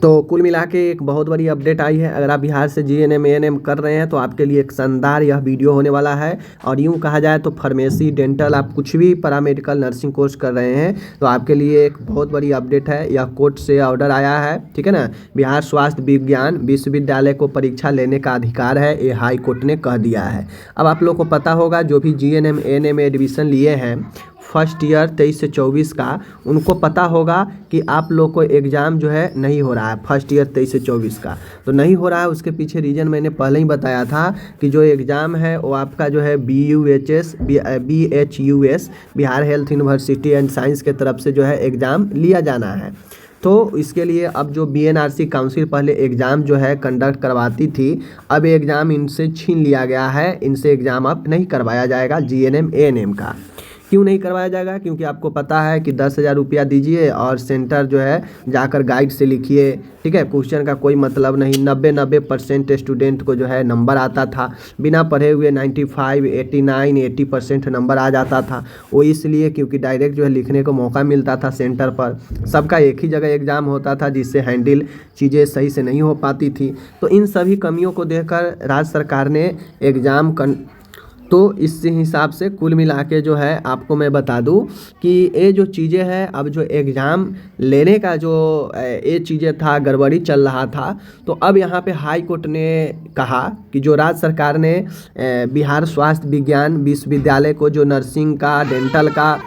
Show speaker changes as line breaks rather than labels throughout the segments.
तो कुल मिला के एक बहुत बड़ी अपडेट आई है। अगर आप बिहार से जीएनएम एएनएम कर रहे हैं तो आपके लिए एक शानदार यह वीडियो होने वाला है। और यूँ कहा जाए तो फार्मेसी, डेंटल, आप कुछ भी पैरामेडिकल नर्सिंग कोर्स कर रहे हैं तो आपके लिए एक बहुत बड़ी अपडेट है। यह कोर्ट से ऑर्डर आया है, ठीक है ना। बिहार स्वास्थ्य विज्ञान विश्वविद्यालय को परीक्षा लेने का अधिकार है, ये हाई कोर्ट ने कह दिया है। अब आप लोग को पता होगा जो भी जीएनएम एएनएम में एडमिशन लिए हैं फर्स्ट ईयर 23 से 24 का, उनको पता होगा कि आप लोग को एग्ज़ाम जो है नहीं हो रहा है फर्स्ट ईयर 23 से 24 का। तो नहीं हो रहा है, उसके पीछे रीज़न मैंने पहले ही बताया था कि जो एग्ज़ाम है वो आपका जो है BHUS Bihar health university and science के तरफ से जो है एग्ज़ाम लिया जाना है। तो इसके लिए अब जो BNRC काउंसिल पहले एग्ज़ाम जो है कंडक्ट करवाती थी, अब एग्ज़ाम इनसे छीन लिया गया है। इनसे एग्ज़ाम अब नहीं करवाया जाएगा जीएनएम एएनएम का। क्यों नहीं करवाया जाएगा? क्योंकि आपको पता है कि 10,000 रुपया दीजिए और सेंटर जो है जाकर गाइड से लिखिए, ठीक है। क्वेश्चन का कोई मतलब नहीं। 90% स्टूडेंट को जो है नंबर आता था, बिना पढ़े हुए 95, 89, 80% नंबर आ जाता था। वो इसलिए क्योंकि डायरेक्ट जो है लिखने को मौका मिलता था सेंटर पर। सबका एक ही जगह एग्ज़ाम होता था जिससे हैंडल चीज़ें सही से नहीं हो पाती थी। तो इन सभी कमियों को देखकर राज्य सरकार ने एग्ज़ाम तो इस हिसाब से कुल मिला के जो है आपको मैं बता दूं कि ये जो चीज़ें हैं, अब जो एग्ज़ाम लेने का जो ये चीज़ें था, गड़बड़ी चल रहा था, तो अब यहाँ पे हाई कोर्ट ने कहा कि जो राज्य सरकार ने बिहार स्वास्थ्य विज्ञान विश्वविद्यालय को जो नर्सिंग का, डेंटल का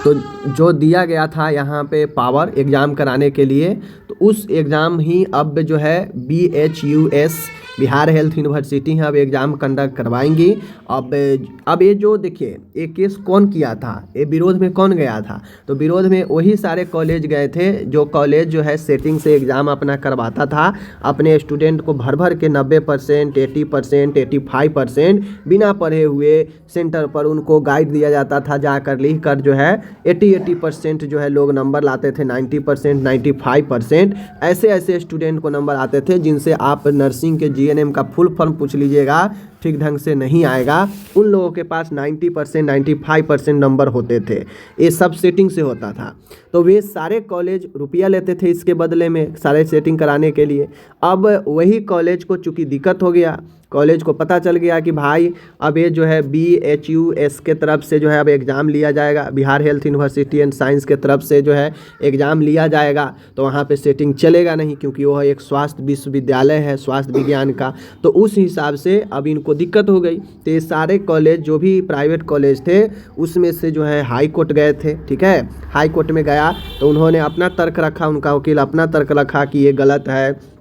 तो जो दिया गया था यहाँ पे पावर एग्ज़ाम कराने के लिए, तो उस एग्ज़ाम ही अब जो है BHUS बिहार हेल्थ यूनिवर्सिटी है अब एग्ज़ाम कंडक्ट करवाएंगी। अब ये जो देखिए ये केस कौन किया था, ये विरोध में कौन गया था? तो विरोध में वही सारे कॉलेज गए थे जो कॉलेज जो है सेटिंग से एग्ज़ाम अपना करवाता था, अपने स्टूडेंट को भर भर के 90%, 80%, 85% बिना पढ़े हुए सेंटर पर उनको गाइड दिया जाता था। जाकर लिख कर जो है 80% जो है लोग नंबर लाते थे, 90%, 95% ऐसे स्टूडेंट को नंबर आते थे जिनसे आप नर्सिंग के जीएनएम का फुल फॉर्म पूछ लीजिएगा ठीक ढंग से नहीं आएगा। उन लोगों के पास 90%, 95% नंबर होते थे। ये सब सेटिंग से होता था। तो वे सारे कॉलेज रुपया लेते थे इसके बदले में सारे सेटिंग कराने के लिए। अब वही कॉलेज को चूँकि दिक्कत हो गया, कॉलेज को पता चल गया कि भाई अब ये जो है BHUS के तरफ से जो है अब एग्ज़ाम लिया जाएगा, Bihar health university and science के तरफ से जो है एग्ज़ाम लिया जाएगा, तो वहाँ पे सेटिंग चलेगा नहीं क्योंकि वह एक स्वास्थ्य विश्वविद्यालय है स्वास्थ्य विज्ञान का। तो उस हिसाब से अब इनको दिक्कत हो गई। तो ये सारे कॉलेज जो भी प्राइवेट कॉलेज थे उसमें से जो है हाई कोर्ट गए थे, ठीक है। हाई कोर्ट में गया तो उन्होंने अपना तर्क रखा, उनका वकील अपना तर्क रखा कि ये गलत है।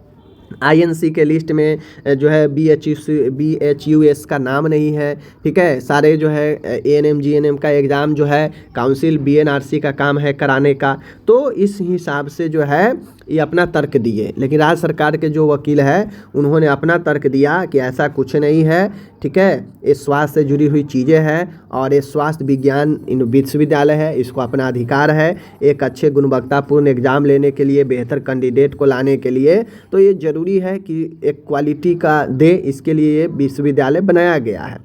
INC के लिस्ट में जो है BHUS का नाम नहीं है, ठीक है। सारे जो है ANM GNM का एग्ज़ाम जो है काउंसिल BNRC का काम है कराने का। तो इस हिसाब से जो है ये अपना तर्क दिए, लेकिन राज्य सरकार के जो वकील है उन्होंने अपना तर्क दिया कि ऐसा कुछ नहीं है, ठीक है। ये स्वास्थ्य से जुड़ी हुई चीज़ें हैं और ये स्वास्थ्य विज्ञान विश्वविद्यालय है, इसको अपना अधिकार है एक अच्छे गुणवत्तापूर्ण एग्ज़ाम लेने के लिए, बेहतर कैंडिडेट को लाने के लिए। तो ये ज़रूरी है कि एक क्वालिटी का दे, इसके लिए ये विश्वविद्यालय बनाया गया है।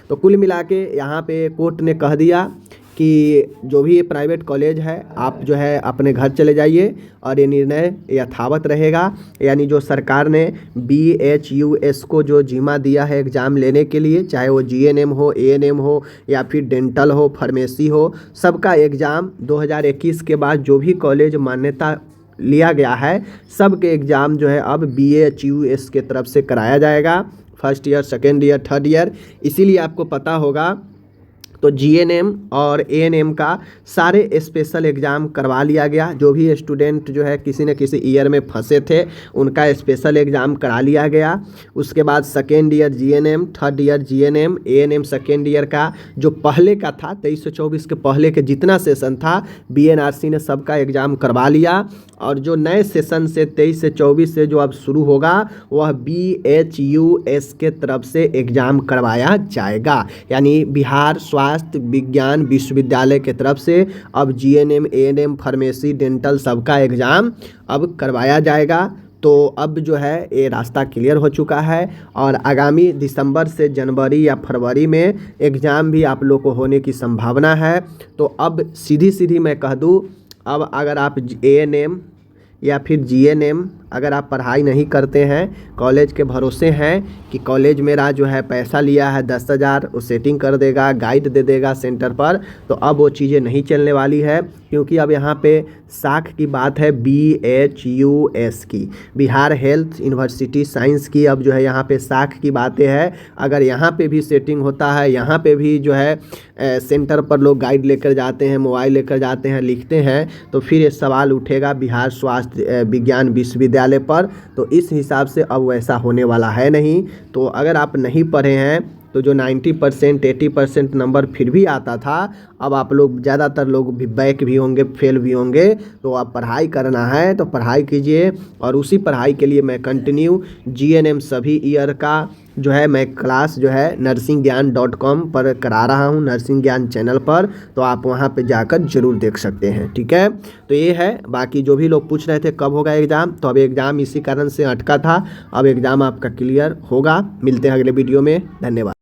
तो कुल मिला के यहाँ पे कोर्ट ने कह दिया कि जो भी ये प्राइवेट कॉलेज है आप जो है अपने घर चले जाइए और ये निर्णय यथावत रहेगा। यानी जो सरकार ने BHUS को जो जिम्मा दिया है एग्ज़ाम लेने के लिए, चाहे वो GNM हो, ANM हो या फिर डेंटल हो, फार्मेसी हो, सबका एग्ज़ाम 2021 के बाद जो भी कॉलेज मान्यता लिया गया है सबके एग्ज़ाम जो है अब BHUS के तरफ से कराया जाएगा, first year, second year, third year. इसीलिए आपको पता होगा तो GNM और ANM का सारे स्पेशल एग्ज़ाम करवा लिया गया। जो भी स्टूडेंट जो है किसी न किसी ईयर में फंसे थे उनका स्पेशल एग्ज़ाम करा लिया गया। उसके बाद second year GNM, third year GNM, ANM second year का जो पहले का था 23 से 24 के पहले के जितना सेशन था BNRC ने सबका एग्ज़ाम करवा लिया। और जो नए सेशन से 23 से 24 से जो अब शुरू होगा वह BHUS के तरफ से एग्ज़ाम करवाया जाएगा। यानी बिहार स्वास्थ्य विज्ञान विश्वविद्यालय के तरफ से अब GNM, ANM, फार्मेसी, डेंटल सबका एग्ज़ाम अब करवाया जाएगा। तो अब जो है ये रास्ता क्लियर हो चुका है और आगामी दिसंबर से जनवरी या फरवरी में एग्ज़ाम भी आप लोग को होने की संभावना है। तो अब सीधी मैं कह दूँ, अब अगर आप ANM या फिर GNM अगर आप पढ़ाई नहीं करते हैं, कॉलेज के भरोसे हैं कि कॉलेज मेरा जो है पैसा लिया है 10,000, वो सेटिंग कर देगा, गाइड दे देगा सेंटर पर, तो अब वो चीज़ें नहीं चलने वाली है। क्योंकि अब यहाँ पे साख की बात है BHUS की, बिहार हेल्थ यूनिवर्सिटी साइंस की। अब जो है यहाँ पे साख की बातें हैं। अगर यहाँ पे भी सेटिंग होता है, यहाँ पे भी जो है सेंटर पर लोग गाइड लेकर जाते हैं, मोबाइल लेकर जाते हैं, लिखते हैं, तो फिर ये सवाल उठेगा बिहार स्वास्थ्य विज्ञान विश्वविद्यालय पर। तो इस हिसाब से अब वैसा होने वाला है नहीं। तो अगर आप नहीं पढ़े हैं तो जो 90% 80% नंबर फिर भी आता था, अब आप लोग ज़्यादातर लोग भी बैक भी होंगे, फेल भी होंगे। तो आप पढ़ाई करना है तो पढ़ाई कीजिए, और उसी पढ़ाई के लिए मैं कंटिन्यू GNM सभी ईयर का जो है मैं क्लास जो है nursingyan.com पर करा रहा हूँ, नर्सिंग ज्ञान चैनल पर। तो आप वहाँ पे जाकर ज़रूर देख सकते हैं, ठीक है। तो ये है। बाकी जो भी लोग पूछ रहे थे कब होगा एग्ज़ाम, तो अब एग्ज़ाम इसी कारण से अटका था, अब एग्ज़ाम आपका क्लियर होगा। मिलते हैं अगले वीडियो में, धन्यवाद।